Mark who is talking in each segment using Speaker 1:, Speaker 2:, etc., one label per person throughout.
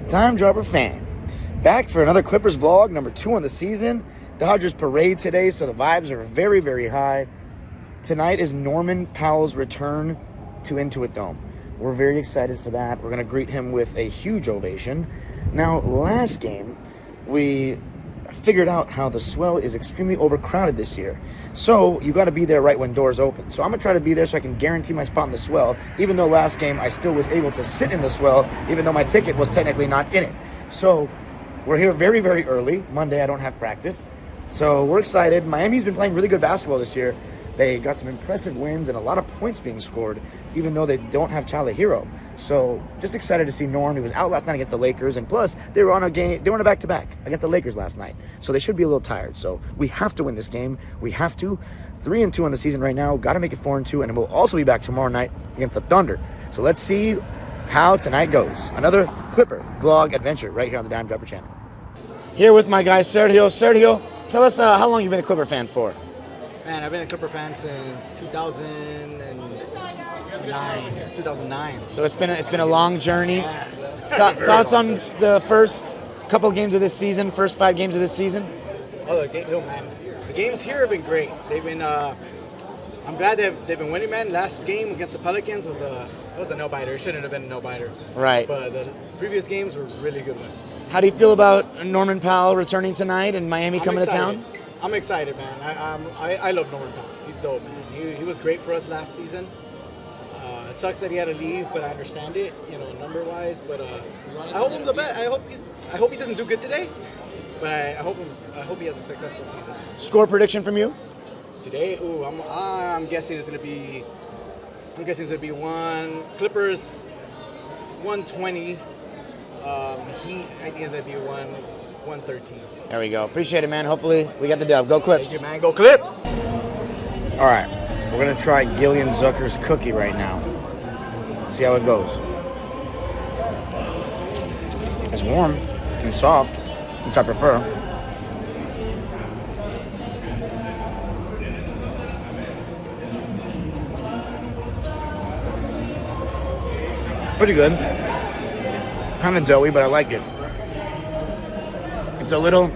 Speaker 1: DimeDropper fan. Back for another Clippers vlog, number 2 on the season. Dodgers parade today, so the vibes are very, very high. Tonight is Norman Powell's return to Intuit Dome. We're very excited for that. We're going to greet him with a huge ovation. Now, last game, we figured out how the swell is extremely overcrowded this year. So you got to be there right when doors open. So I'm going to try to be there so I can guarantee my spot in the swell, even though last game I still was able to sit in the swell, even though my ticket was technically not in it. So we're here very, very early. Monday, I don't have practice. So we're excited. Miami's been playing really good basketball this year. They got some impressive wins and a lot of points being scored, even though they don't have Tyler Hero. So just excited to see Norm. He was out last night against the Lakers, and plus they were on a game. They were on a back-to-back against the Lakers last night, so they should be a little tired. So we have to win this game. We have to. 3-2 on the season right now. Got to make it 4-2, and we'll also be back tomorrow night against the Thunder. So let's see how tonight goes. Another Clipper vlog adventure right here on the DimeDropper channel. Here with my guy Sergio. Sergio, tell us how long you've been a Clipper fan for.
Speaker 2: Man, I've been a Clipper fan since 2009.
Speaker 1: So it's been a long journey. Thoughts on the first couple of games of this season, first 5 games of this season?
Speaker 2: Oh, man, the games here have been great. They've been. I'm glad they've been winning, man. Last game against the Pelicans was a no-biter. It shouldn't have been a no-biter.
Speaker 1: Right.
Speaker 2: But the previous games were really good ones.
Speaker 1: How do you feel about Norman Powell returning tonight and Miami coming to town?
Speaker 2: I'm excited, man. I love Norman Powell. He's dope, man. He was great for us last season. It sucks that he had to leave, but I understand it, number-wise. But I hope him the best. I hope he doesn't do good today, but I hope he has a successful season.
Speaker 1: Score prediction from you?
Speaker 2: Today, I'm guessing it's gonna be. Clippers 120. Heat, I think it's gonna be 113.
Speaker 1: There we go. Appreciate it, man. Hopefully we got the dub. Go Clips.
Speaker 2: Thank you, man. Go Clips.
Speaker 1: All right, we're gonna try Gillian Zucker's cookie right now. See how it goes. It's warm and soft, which I prefer. Pretty good. Kind of doughy, but I like it. It's a little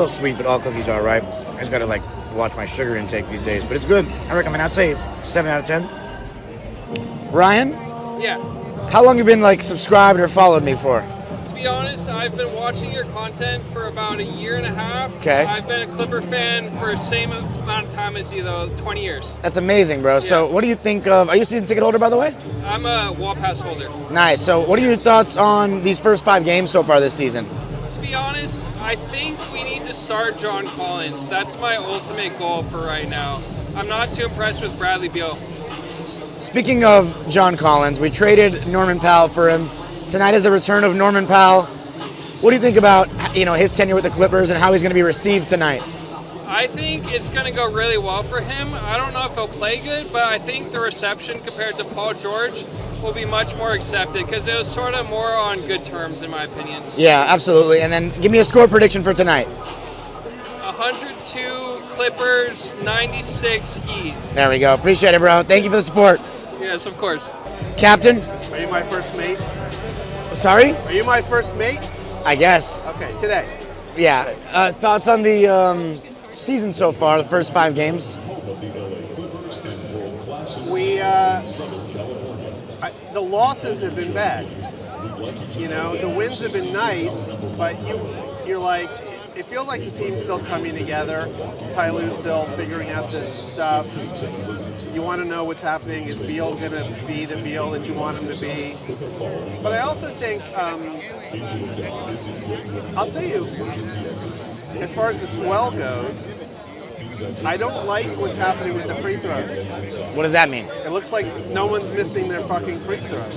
Speaker 1: sweet, but all cookies are, right? I just gotta watch my sugar intake these days, but it's good. I recommend. I'd say 7 out of 10. Ryan?
Speaker 3: Yeah.
Speaker 1: How long you been subscribed or followed me for?
Speaker 3: To be honest, I've been watching your content for about 1.5 years.
Speaker 1: Okay.
Speaker 3: I've been a Clipper fan for the same amount of time as you, though, 20 years.
Speaker 1: That's amazing, bro. Yeah. So what do you think of, are you a season ticket holder, by the way?
Speaker 3: I'm a wall pass holder.
Speaker 1: Nice. So what are your thoughts on these first 5 games so far this season?
Speaker 3: To be honest, I think we need to start John Collins. That's my ultimate goal for right now. I'm not too impressed with Bradley Beal.
Speaker 1: Speaking of John Collins, we traded Norman Powell for him. Tonight is the return of Norman Powell. What do you think about his tenure with the Clippers and how he's going to be received tonight?
Speaker 3: I think it's going to go really well for him. I don't know if he'll play good, but I think the reception compared to Paul George will be much more accepted because it was sort of more on good terms, in my opinion.
Speaker 1: Yeah, absolutely. And then give me a score prediction for tonight.
Speaker 3: 102 Clippers, 96 Heat.
Speaker 1: There we go. Appreciate it, bro. Thank you for the support.
Speaker 3: Yes, of course.
Speaker 1: Captain?
Speaker 4: Are you my first mate?
Speaker 1: Sorry?
Speaker 4: Are you my first mate?
Speaker 1: I guess.
Speaker 4: Okay, today.
Speaker 1: Yeah. Thoughts on the season so far, the first 5 games?
Speaker 4: The losses have been bad. The wins have been nice, but you're like, it feels like the team's still coming together. Tyler's still figuring out the stuff. You want to know what's happening. Is Beal going to be the Beal that you want him to be? But I also think, I'll tell you, as far as the swell goes, I don't like what's happening with the free throws.
Speaker 1: What does that mean?
Speaker 4: It looks like no one's missing their fucking free throws.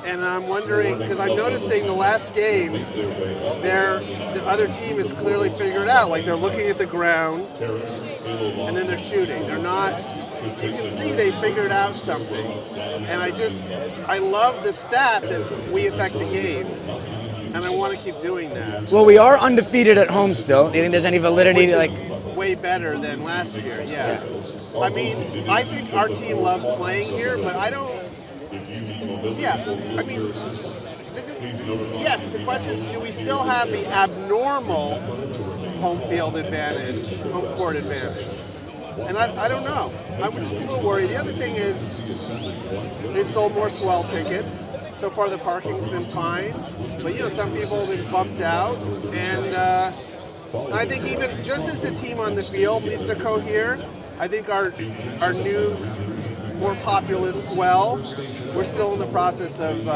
Speaker 4: And I'm wondering, because I'm noticing the last game, the other team has clearly figured out. They're looking at the ground, and then they're shooting. They're not, you can see they figured out something. And I love the stat that we affect the game. And I want to keep doing that.
Speaker 1: Well, we are undefeated at home still. Do you think there's any validity to
Speaker 4: way better than last year, yeah. I mean, I think our team loves playing here, but I don't. Yeah, I mean, yes, the question is, do we still have the abnormal home field advantage, home court advantage? And I don't know. I'm just a little worried. The other thing is they sold more swell tickets. So far the parking's been fine. But, some people have been bumped out. And I think even just as the team on the field needs to cohere, I think our new, more populous swell, we're still in the process of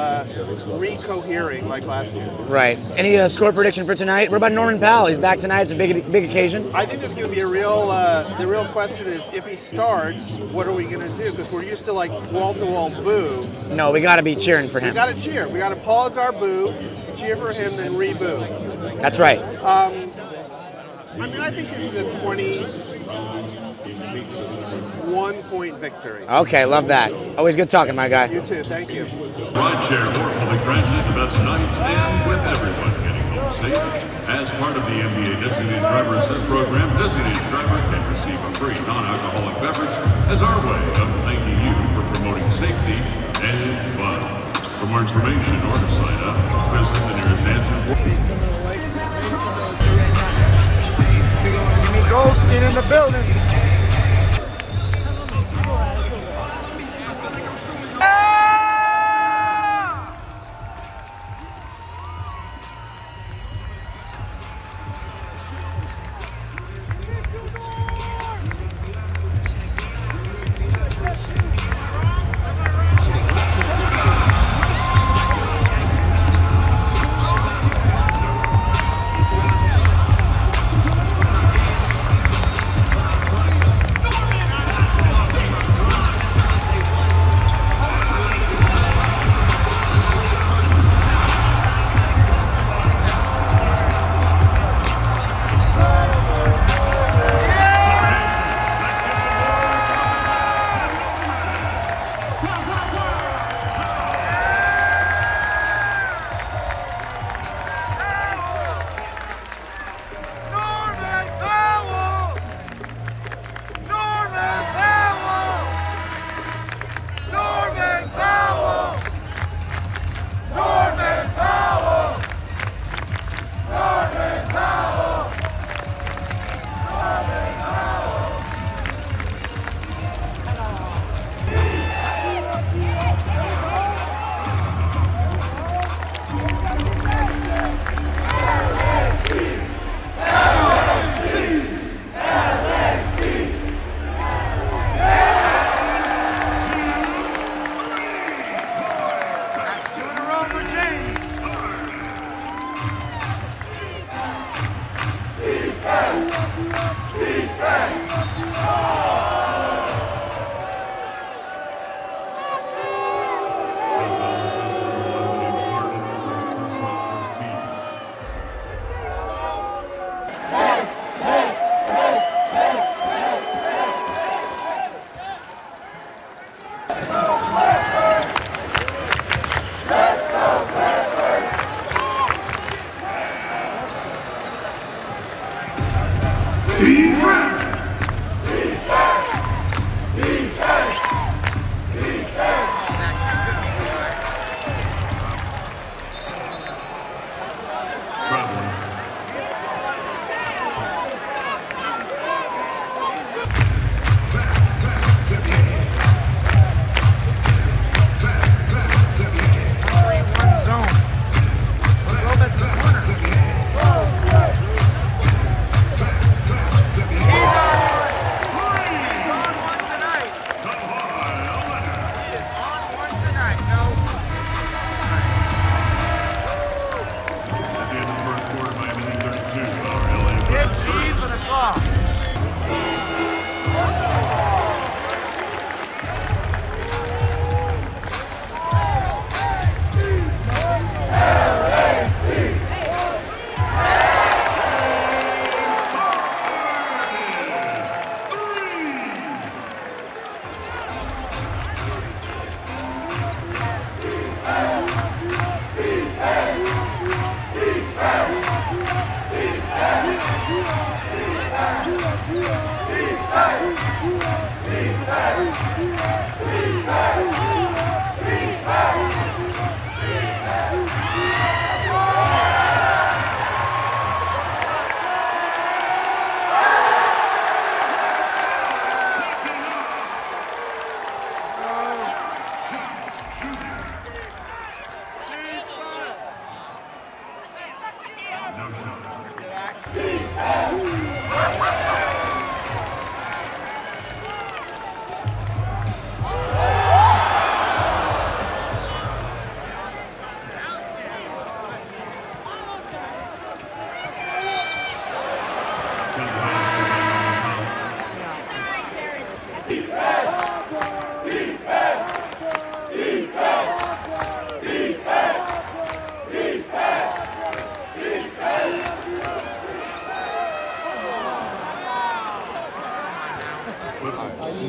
Speaker 4: re-cohering like last year.
Speaker 1: Right. Any score prediction for tonight? What about Norman Powell? He's back tonight. It's a big occasion.
Speaker 4: I think there's going to be a real, the real question is, if he starts, what are we going to do? Because we're used to like wall-to-wall boo.
Speaker 1: No, we got to be cheering for him.
Speaker 4: We got to cheer. We got to pause our boo, cheer for him, then re-boo.
Speaker 1: That's right.
Speaker 4: I think this is a 21-point victory.
Speaker 1: Okay, love that. Always good talking, my guy.
Speaker 4: You too. Thank you.
Speaker 5: Rideshare more fully granted the best nights and with everyone getting home safe. As part of the NBA Designated Driver Assist Program, designated driver can receive a free non-alcoholic beverage as our way of thanking you for promoting safety and fun. For more information or to sign up, visit the nearest answer.
Speaker 1: Jimmy Goldstein in the building.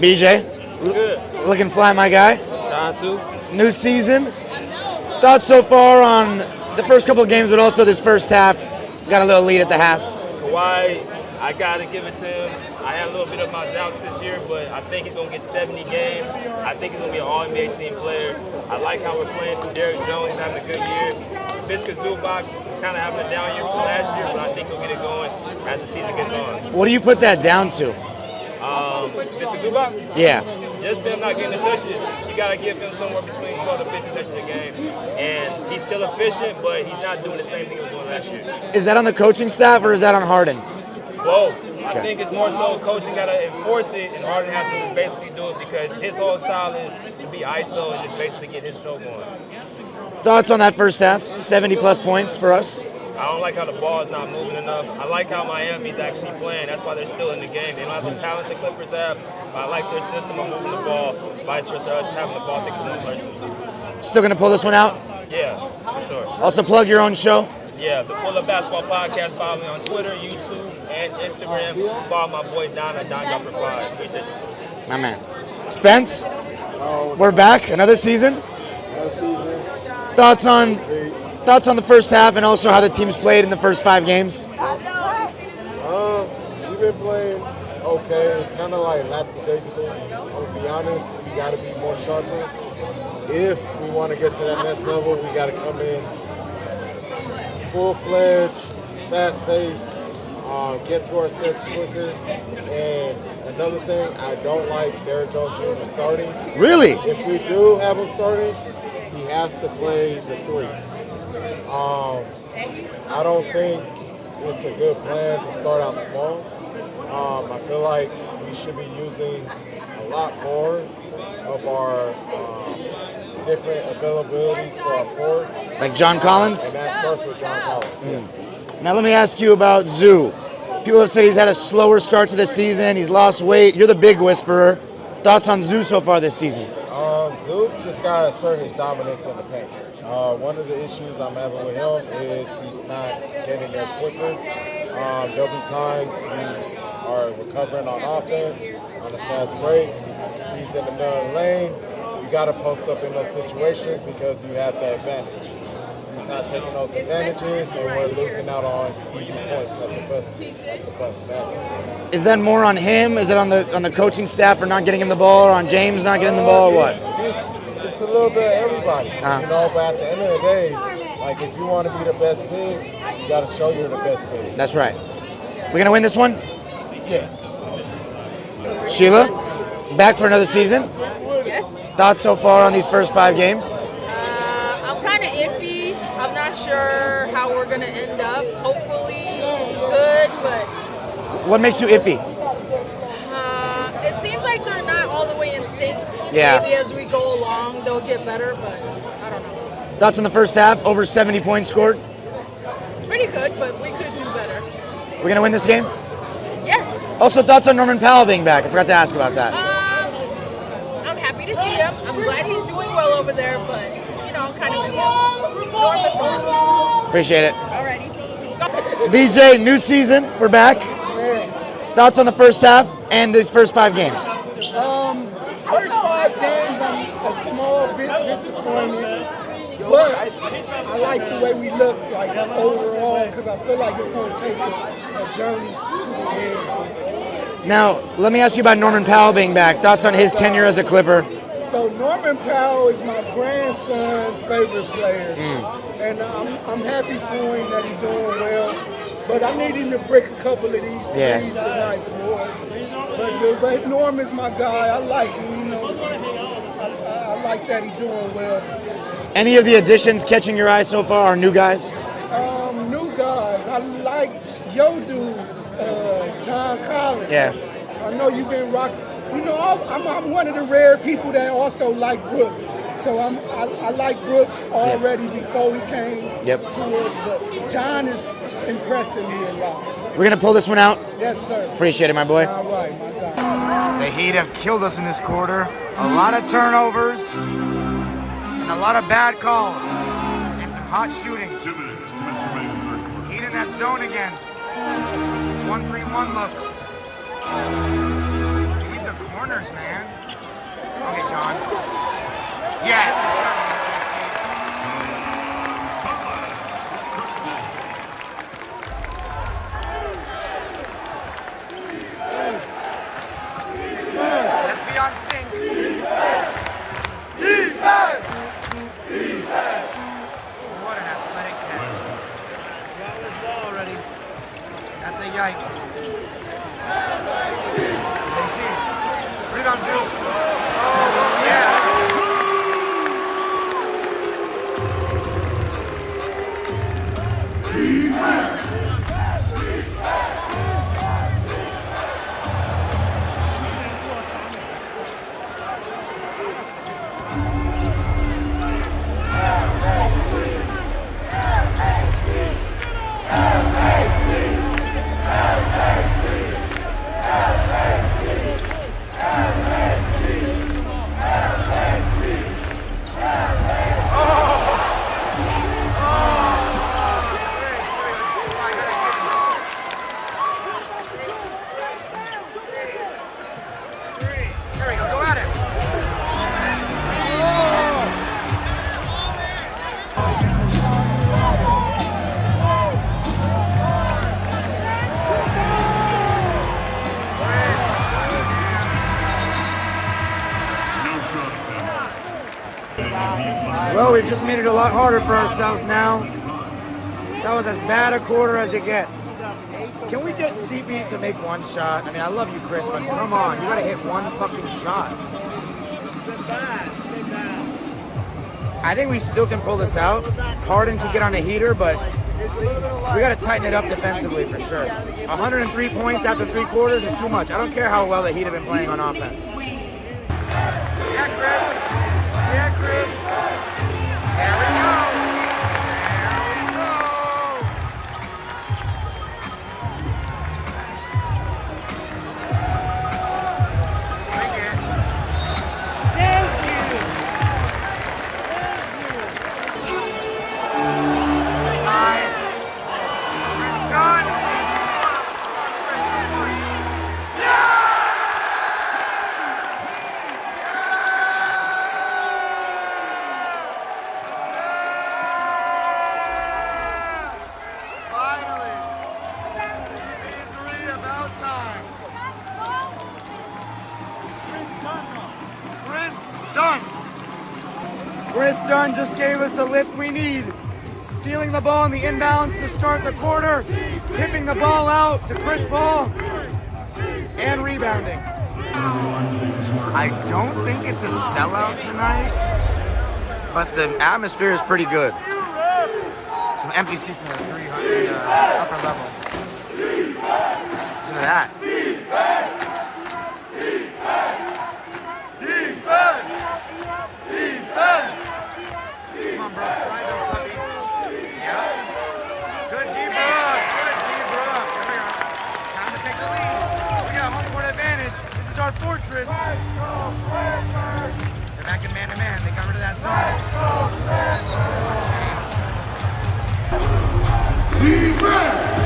Speaker 1: BJ, looking fly, my guy.
Speaker 6: Trying to.
Speaker 1: New season. Thoughts so far on the first couple of games, but also this first half? Got a little lead at the half.
Speaker 6: Kawhi, I got to give it to him. I had a little bit of my doubts this year, but I think he's going to get 70 games. I think he's going to be an all-NBA team player. I like how we're playing through Derrick Jones. He's having a good year. Visca Zubac is kind of having a down year from last year, but I think he'll get it going as the season gets on.
Speaker 1: What do you put that down to?
Speaker 6: Visca Zubac?
Speaker 1: Yeah.
Speaker 6: Just him not getting the touches. You got to give him somewhere between 12 to 15 touches a game. And he's still efficient, but he's not doing the same thing he was doing last year.
Speaker 1: Is that on the coaching staff or is that on Harden?
Speaker 6: Both. I think it's more so coaching got to enforce it, and Harden has to just basically do it because his whole style is to be ISO and just basically get his show going.
Speaker 1: Thoughts on that first half? 70-plus points for us.
Speaker 6: I don't like how the ball is not moving enough. I like how Miami's actually playing. That's why they're still in the game. They don't have the talent the Clippers have, but I like their system of moving the ball, vice versa us having the ball take to one person.
Speaker 1: Still going to pull this one out?
Speaker 6: Yeah, for sure.
Speaker 1: Also plug your own show?
Speaker 6: Yeah, the Pull Up Basketball Podcast. Follow me on Twitter, YouTube, and Instagram. Follow my boy Don at DimeDropper5. Appreciate it.
Speaker 1: My man. Spence, we're back. Another season. Thoughts on the first half and also how the team's played in the first 5 games?
Speaker 7: We've been playing okay. It's kind of like lackadaisical. I'm going to be honest. We got to be more sharper. If we want to get to that next level, we got to come in full-fledged, fast-paced, get to our sets quicker. And another thing, I don't like Derrick Jones Jr. starting.
Speaker 1: Really?
Speaker 7: If we do have him starting, he has to play the 3. I don't think it's a good plan to start out small. I feel like we should be using a lot more of our different availabilities for our forward.
Speaker 1: Like John Collins?
Speaker 7: And that starts with John Collins.
Speaker 1: Now let me ask you about Zoo. People have said he's had a slower start to the season. He's lost weight. You're the big whisperer. Thoughts on Zoo so far this season?
Speaker 7: Zoo just got to assert his dominance in the paint. One of the issues I'm having with him is he's not getting there quicker. There'll be times we are recovering on offense, on a fast break. He's in the middle of the lane. You got to post up in those situations because you have that advantage. He's not taking those advantages, and we're losing out on easy points at the best basketball.
Speaker 1: Is that more on him? Is it on the coaching staff for not getting him the ball, or on James not getting the ball, or what?
Speaker 7: It's a little bit of everybody, you know. But at the end of the day, like if you want to be the best big, you got to show you're the best big.
Speaker 1: That's right. We're gonna win this one.
Speaker 7: Yes.
Speaker 1: Sheila, back for another season.
Speaker 8: Yes.
Speaker 1: Thoughts so far on these first 5 games?
Speaker 8: I'm kind of iffy. I'm not sure how we're going to end up. Hopefully good, but
Speaker 1: What makes you iffy?
Speaker 8: it seems like they're not all the way in sync.
Speaker 1: Yeah.
Speaker 8: Maybe as we go along, they'll get better, but I don't know.
Speaker 1: Thoughts on the first half? Over 70 points scored.
Speaker 8: Pretty good, but we could do better.
Speaker 1: We're gonna win this game.
Speaker 8: Yes.
Speaker 1: Also, thoughts on Norman Powell being back? I forgot to ask about that.
Speaker 8: I'm happy to see him. I'm glad he's doing well over there, but, you know, I'm kind of missing him. Norman's Norman.
Speaker 1: Appreciate it.
Speaker 8: Alrighty.
Speaker 1: BJ, new season. We're back. Thoughts on the first half and these first 5 games?
Speaker 9: First 5 games, I'm a small bit disappointed, but I like the way we look like overall because I feel like it's going to take a journey to the end.
Speaker 1: Now, let me ask you about Norman Powell being back. Thoughts on his tenure as a Clipper?
Speaker 9: So Norman Powell is my grandson's favorite player, and I'm happy for him that he's doing well. But I need him to break a couple of these threes tonight for us. But Norman's my guy. I like him, you know. I like that he's doing well.
Speaker 1: Any of the additions catching your eye so far are new guys?
Speaker 9: New guys. I like your dude, John Collins.
Speaker 1: Yeah.
Speaker 9: I know you've been rocking. You know, I'm one of the rare people that also like Brook. So I like Brook already before he came to us, but John is impressing me a lot.
Speaker 1: We're going to pull this one out?
Speaker 9: Yes, sir.
Speaker 1: Appreciate it, my boy.
Speaker 9: All right, my guy.
Speaker 1: The Heat have killed us in this quarter. A lot of turnovers and a lot of bad calls and some hot shooting.
Speaker 5: 2 minutes to remain in the third quarter.
Speaker 1: Heat in that zone again. 1-3-1 look. Feed the corners, man. Okay, John. Yes! Let's be on sync. Defense! Defense! What an athletic catch.
Speaker 2: Got his ball already.
Speaker 1: That's a yikes. JC. Rebound, Drew. Oh, yeah. There we go, go at it.
Speaker 5: No shot attempt.
Speaker 1: Well, we've just made it a lot harder for ourselves now. That was as bad a quarter as it gets. Can we get CB to make one shot? I mean, I love you, Chris, but come on. You gotta hit one fucking shot. I think we still can pull this out. Harden can get on a heater, but we gotta tighten it up defensively for sure. 103 points after 3 quarters is too much. I don't care how well the Heat have been playing on offense. Yeah, Chris. Yeah, Chris. There we go. Chris Dunn just gave us the lift we need. Stealing the ball in the inbounds to start the quarter, tipping the ball out to Chris Paul, and rebounding. I don't think it's a sellout tonight, but the atmosphere is pretty good. Some empty seats in the 300 upper level. Listen to that. Come on, bro, slide those puppies. Yeah. Good D-Brook. Good D-Brook. There we go. Time to take the lead. We got home court advantage. This is our fortress. They're back in man-to-man. They come into that zone. Defense!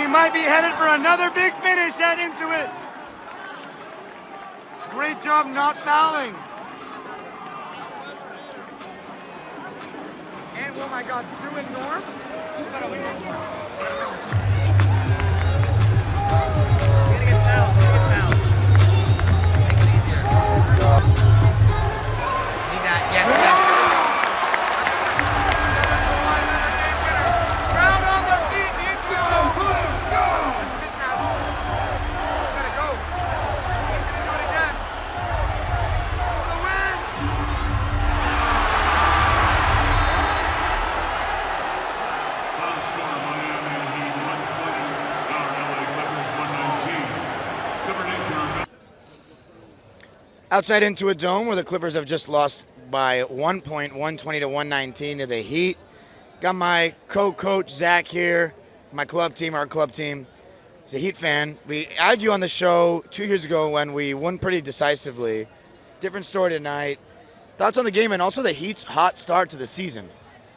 Speaker 1: we might be headed for another big finish at Intuit. Great job not fouling. And oh my God, Sue and Norm.
Speaker 5: Final score, Miami Heat 120, our LA Clippers 119. Clipper Nation are
Speaker 1: Outside Intuit Dome, where the Clippers have just lost by 1 point, 120 to 119 to the Heat. Got my co-coach Zach here, my club team, our club team. He's a Heat fan. We had you on the show 2 years ago when we won pretty decisively. Different story tonight. Thoughts on the game and also the Heat's hot start to the season?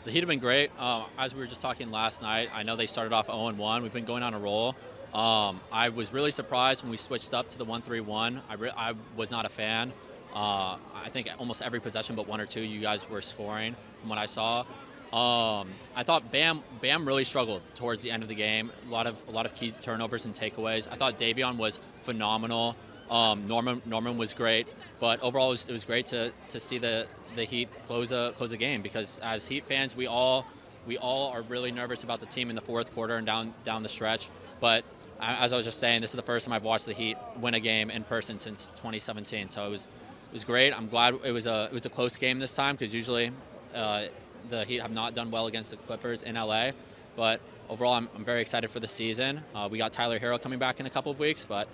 Speaker 10: The Heat have been great. As we were just talking last night, I know they started off 0-1. We've been going on a roll. I was really surprised when we switched up to the 1-3-1. I was not a fan. I think almost every possession but one or two you guys were scoring from what I saw. I thought Bam really struggled towards the end of the game. A lot of key turnovers and takeaways. I thought Davion was phenomenal. Norman was great, but overall it was great to see the Heat close a game, because as Heat fans we all are really nervous about the team in the fourth quarter and down the stretch. But as I was just saying, this is the first time I've watched the Heat win a game in person since 2017. So it was great. I'm glad it was a close game this time, because usually the Heat have not done well against the Clippers in LA. But overall, I'm very excited for the season. We got Tyler Hero coming back in a couple of weeks, but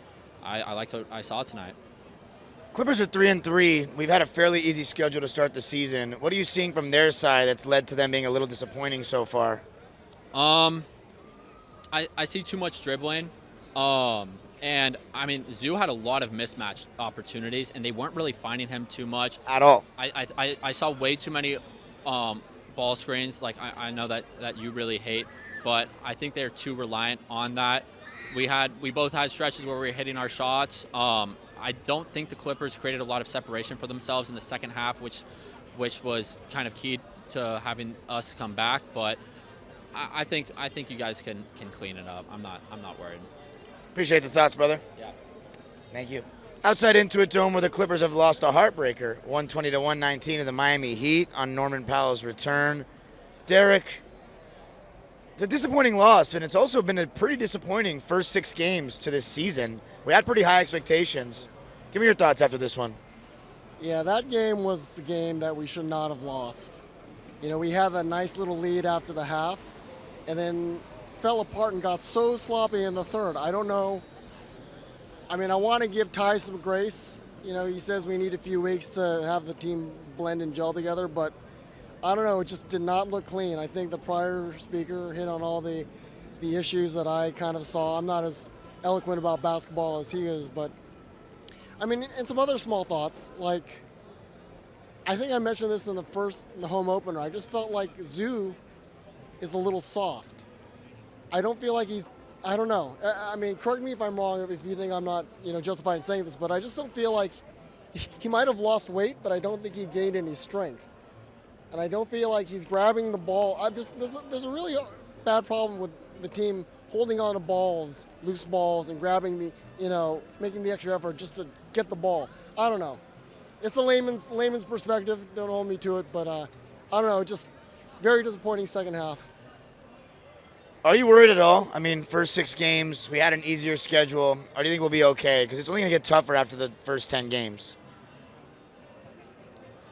Speaker 10: I liked what I saw tonight.
Speaker 1: Clippers are 3-3. We've had a fairly easy schedule to start the season. What are you seeing from their side that's led to them being a little disappointing so far?
Speaker 10: I see too much dribbling. And I mean, Zoo had a lot of mismatched opportunities, and they weren't really finding him too much
Speaker 1: At all.
Speaker 10: I saw way too many ball screens. Like I know that you really hate, but I think they're too reliant on that. We both had stretches where we were hitting our shots. I don't think the Clippers created a lot of separation for themselves in the second half, which was kind of key to having us come back. But I think you guys can clean it up. I'm not worried.
Speaker 1: Appreciate the thoughts, brother.
Speaker 10: Yeah.
Speaker 1: Thank you. Outside Intuit Dome, where the Clippers have lost a heartbreaker, 120 to 119 to the Miami Heat on Norman Powell's return. Derek, it's a disappointing loss, and it's also been a pretty disappointing first 6 games to this season. We had pretty high expectations. Give me your thoughts after this one.
Speaker 11: Yeah, that game was a game that we should not have lost. You know, we had a nice little lead after the half, and then fell apart and got so sloppy in the third. I don't know. I mean, I want to give Ty some grace. You know, he says we need a few weeks to have the team blend and gel together, but I don't know. It just did not look clean. I think the prior speaker hit on all the issues that I kind of saw. I'm not as eloquent about basketball as he is, but I mean, and some other small thoughts, like I think I mentioned this in the home opener. I just felt like Zoo is a little soft. I don't feel like I don't know. I mean, correct me if I'm wrong, if you think I'm not, justified in saying this, but I just don't feel like he might have lost weight, but I don't think he gained any strength. And I don't feel like he's grabbing the ball. There's a really bad problem with the team holding on to balls, loose balls, and grabbing making the extra effort just to get the ball. I don't know. It's a layman's perspective. Don't hold me to it, but I don't know. Just very disappointing second half.
Speaker 1: Are you worried at all? I mean, first 6 games, we had an easier schedule. Or do you think we'll be okay? Because it's only going to get tougher after the first 10 games.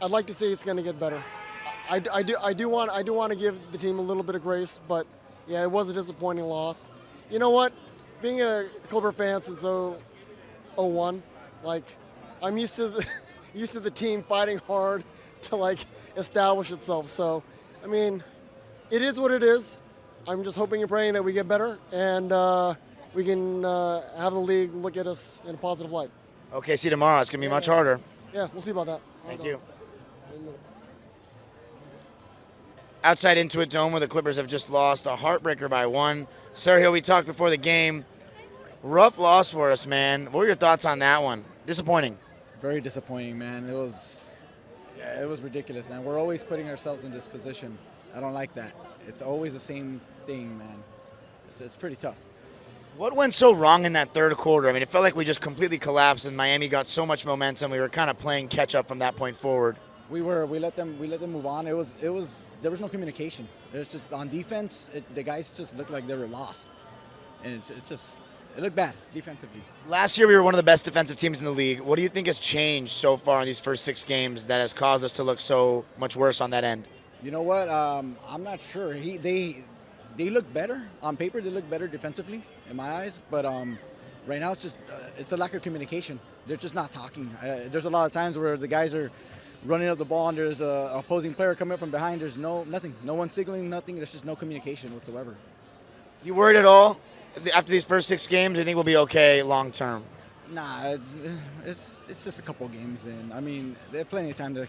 Speaker 11: I'd like to see it's going to get better. I do want to give the team a little bit of grace, but yeah, it was a disappointing loss. You know what? Being a Clipper fan since 2001, like I'm used to the team fighting hard to establish itself. So, I mean, it is what it is. I'm just hoping and praying that we get better and we can have the league look at us in a positive light.
Speaker 1: Okay, see you tomorrow. It's going to be much harder.
Speaker 11: Yeah, we'll see about that.
Speaker 1: Thank you. outside Intuit Dome where the Clippers have just lost a heartbreaker by 1. Sergio, we talked before the game. Rough loss for us, man. What were your thoughts on that one? Disappointing.
Speaker 12: Very disappointing, man. It was ridiculous, man. We're always putting ourselves in this position. I don't like that. It's always the same thing, man. It's pretty tough.
Speaker 1: What went so wrong in that third quarter? I mean, it felt like we just completely collapsed and Miami got so much momentum. We were kind of playing catch up from that point forward.
Speaker 12: We let them move on. There was no communication. It was just on defense. The guys just looked like they were lost, and it looked bad defensively.
Speaker 1: Last year we were one of the best defensive teams in the league. What do you think has changed so far in these first 6 games that has caused us to look so much worse on that end?
Speaker 12: You know what? I'm not sure. They look better on paper. They look better defensively in my eyes, but right now it's a lack of communication. They're just not talking. There's a lot of times where the guys are running up the ball and there's a opposing player coming up from behind. There's nothing. No one signaling, nothing. There's just no communication whatsoever.
Speaker 1: You worried at all after these first 6 games? Do you think we'll be okay long term?
Speaker 12: Nah, it's just a couple games in. I mean, they have plenty of time to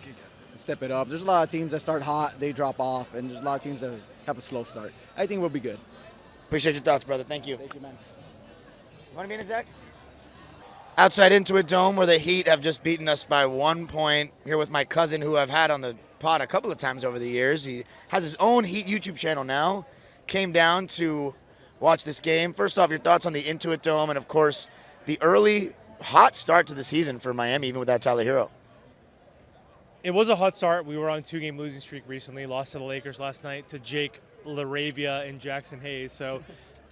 Speaker 12: step it up. There's a lot of teams that start hot, they drop off, and there's a lot of teams that have a slow start. I think we'll be good.
Speaker 1: Appreciate your thoughts, brother. Thank you.
Speaker 12: Thank you, man.
Speaker 1: You want to be in it, Zach? Outside Intuit Dome, where the Heat have just beaten us by 1 point. Here with my cousin, who I've had on the pod a couple of times over the years. He has his own Heat YouTube channel now. Came down to watch this game. First off, your thoughts on the Intuit Dome, and of course, the early hot start to the season for Miami, even without Tyler Hero.
Speaker 13: It was a hot start. We were on a 2-game losing streak recently. Lost to the Lakers last night to Jake LaRavia and Jackson Hayes. So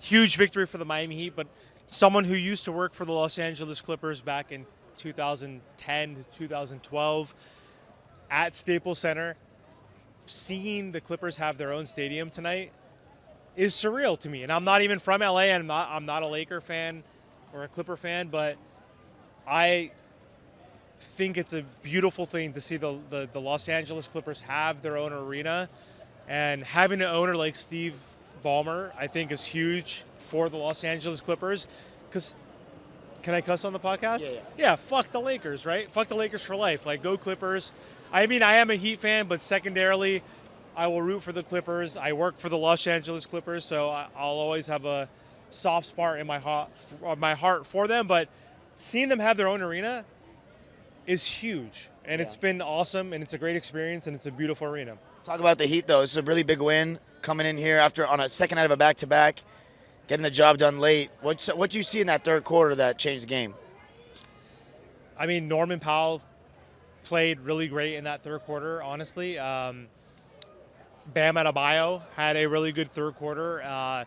Speaker 13: huge victory for the Miami Heat. But someone who used to work for the Los Angeles Clippers back in 2010 to 2012 at Staples Center, seeing the Clippers have their own stadium tonight is surreal to me. And I'm not even from LA, and I'm not a Laker fan or a Clipper fan, but I think it's a beautiful thing to see the Los Angeles Clippers have their own arena, and having an owner like Steve Ballmer, I think, is huge for the Los Angeles Clippers. Because, can I cuss on the podcast? Yeah, fuck the Lakers, right? Fuck the Lakers for life. Like, go Clippers. I mean, I am a Heat fan, but secondarily, I will root for the Clippers. I work for the Los Angeles Clippers, so I'll always have a soft spot in my heart for them. But seeing them have their own arena is huge, and it's been awesome, and it's a great experience, and it's a beautiful arena.
Speaker 1: Talk about the Heat, though. It's a really big win coming in here on a second night of a back-to-back, getting the job done late. What you see in that third quarter that changed the game?
Speaker 13: I mean, Norman Powell played really great in that third quarter, honestly. Bam Adebayo had a really good third quarter.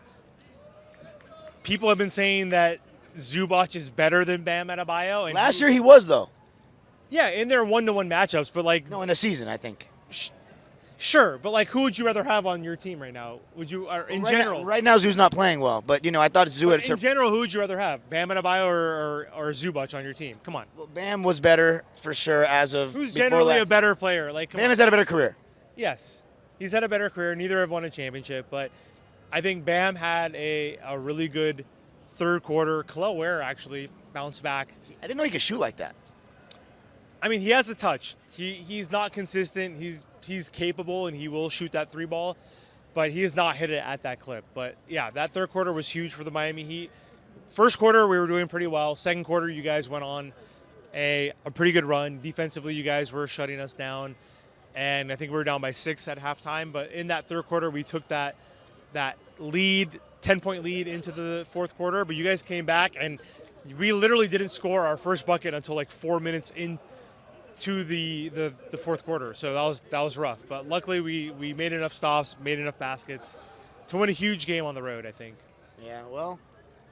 Speaker 13: People have been saying that Zubac is better than Bam Adebayo. And
Speaker 1: Last year he was, though.
Speaker 13: Yeah, in their one-to-one matchups, but like...
Speaker 1: No, in the season, I think.
Speaker 13: Sure, but like, who would you rather have on your team right now? Would you, in general?
Speaker 1: Right now, Zoo's not playing well, but, I thought Zoo had...
Speaker 13: In general, who would you rather have? Bam Adebayo or Zubac on your team? Come on.
Speaker 1: Well, Bam was better, for sure, as of
Speaker 13: Who's generally a better player? Like,
Speaker 1: Bam has had a better career.
Speaker 13: Yes. He's had a better career. Neither have won a championship, but I think Bam had a really good third quarter. Khalil Ware actually bounced back.
Speaker 1: I didn't know he could shoot like that.
Speaker 13: I mean, he has a touch. He's not consistent. He's capable, and he will shoot that 3 ball, but he has not hit it at that clip. But, yeah, that third quarter was huge for the Miami Heat. First quarter, we were doing pretty well. Second quarter, you guys went on a pretty good run. Defensively, you guys were shutting us down, and I think we were down by 6 at halftime. But in that third quarter, we took that lead, 10-point lead into the fourth quarter, but you guys came back, and we literally didn't score our first bucket until like 4 minutes into the fourth quarter. So that was rough. But luckily we made enough stops, made enough baskets to win a huge game on the road, I think.
Speaker 1: Yeah, well,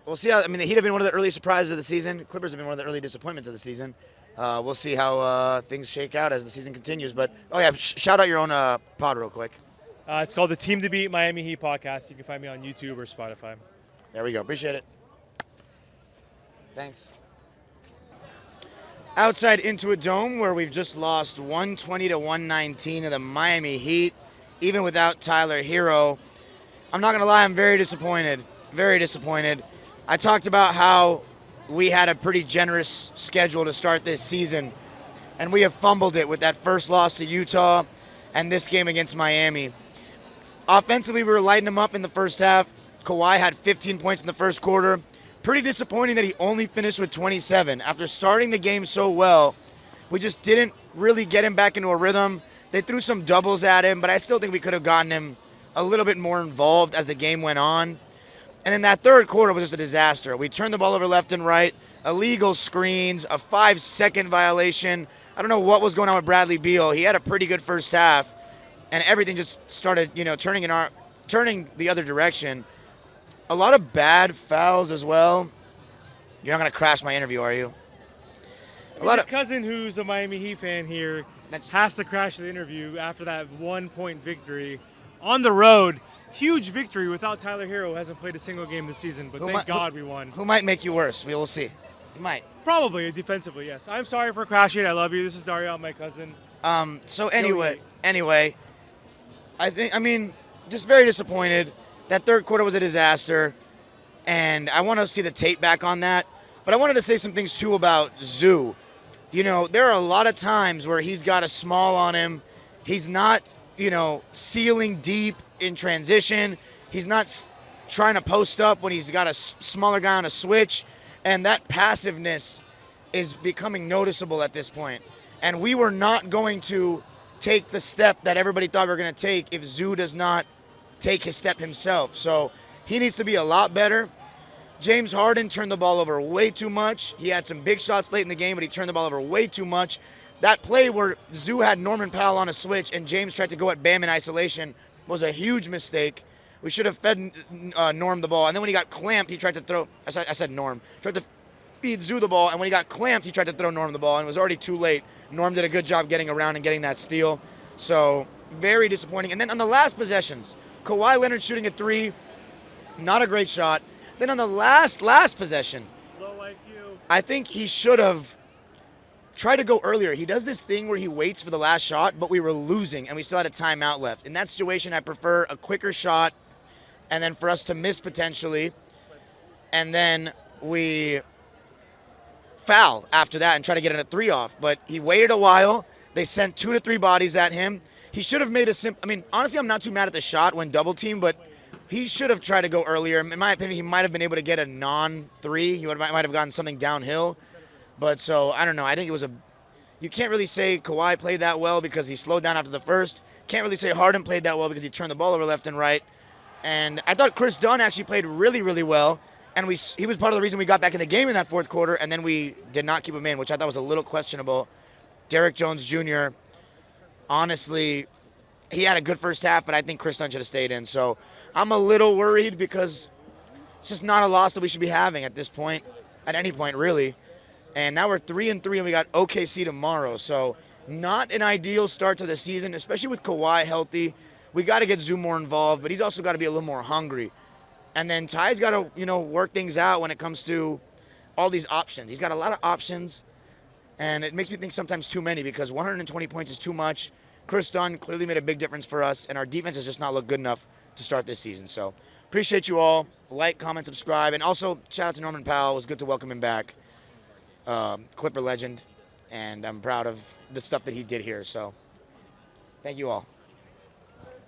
Speaker 1: we'll see how. I mean, the Heat have been one of the early surprises of the season. Clippers have been one of the early disappointments of the season. We'll see how things shake out as the season continues. But shout out your own pod real quick.
Speaker 13: It's called the Team to Beat Miami Heat podcast. You can find me on YouTube or Spotify.
Speaker 1: There we go. Appreciate it. Thanks. Outside Intuit Dome, where we've just lost 120 to 119 to the Miami Heat, even without Tyler Hero. I'm not going to lie, I'm very disappointed. Very disappointed. I talked about how we had a pretty generous schedule to start this season, and we have fumbled it with that first loss to Utah and this game against Miami. Offensively, we were lighting them up in the first half. Kawhi had 15 points in the first quarter. Pretty disappointing that he only finished with 27. After starting the game so well, we just didn't really get him back into a rhythm. They threw some doubles at him, but I still think we could have gotten him a little bit more involved as the game went on. And then that third quarter was just a disaster. We turned the ball over left and right, illegal screens, a 5-second violation. I don't know what was going on with Bradley Beal. He had a pretty good first half, and everything just started, turning the other direction. A lot of bad fouls as well. You're not going to crash my interview, are you?
Speaker 13: Your cousin, who's a Miami Heat fan here, has to crash the interview after that 1-point victory on the road. Huge victory without Tyler Hero, who hasn't played a single game this season, but thank God we won.
Speaker 1: Who might make you worse? We will see. He might.
Speaker 13: Probably defensively, yes. I'm sorry for crashing. I love you. This is Dario, my cousin.
Speaker 1: So anyway, just very disappointed. That third quarter was a disaster, and I want to see the tape back on that. But I wanted to say some things, too, about Zoo. There are a lot of times where he's got a small on him. He's not, sealing deep in transition. He's not trying to post up when he's got a smaller guy on a switch. And that passiveness is becoming noticeable at this point. And we were not going to take the step that everybody thought we were going to take if Zoo does not take his step himself. So he needs to be a lot better. James Harden turned the ball over way too much. He had some big shots late in the game, but he turned the ball over way too much. That play where Zoo had Norman Powell on a switch and James tried to go at Bam in isolation was a huge mistake. We should have fed Norm the ball. And then when he got clamped, he tried to throw – I said Norm. Tried to feed Zoo the ball, and when he got clamped, he tried to throw Norm the ball, and it was already too late. Norm did a good job getting around and getting that steal. So very disappointing. And then on the last possessions, Kawhi Leonard shooting a three, not a great shot. Then on the last possession, I think he should have tried to go earlier. He does this thing where he waits for the last shot, but we were losing and we still had a timeout left. In that situation, I prefer a quicker shot and then for us to miss potentially. And then we foul after that and try to get a three off. But he waited a while. They sent 2 to 3 bodies at him. He should have made honestly, I'm not too mad at the shot when double teamed, but he should have tried to go earlier. In my opinion, he might have been able to get a non-3. He might have gotten something downhill. But so, I don't know. I think it was you can't really say Kawhi played that well because he slowed down after the first. Can't really say Harden played that well because he turned the ball over left and right. And I thought Chris Dunn actually played really, really well. And he was part of the reason we got back in the game in that fourth quarter, and then we did not keep him in, which I thought was a little questionable. Derrick Jones Jr., honestly, he had a good first half, but I think Chris Dunn should have stayed in. So I'm a little worried because it's just not a loss that we should be having at this point, at any point really. And now we're 3-3 and we got OKC tomorrow. So not an ideal start to the season, especially with Kawhi healthy. We got to get Zoo more involved, but he's also got to be a little more hungry. And then Ty's got to, work things out when it comes to all these options. He's got a lot of options, and it makes me think sometimes too many because 120 points is too much. Chris Dunn clearly made a big difference for us, and our defense has just not looked good enough to start this season. So appreciate you all. Like, comment, subscribe, and also shout out to Norman Powell. It was good to welcome him back. Clipper legend, and I'm proud of the stuff that he did here. So thank you all.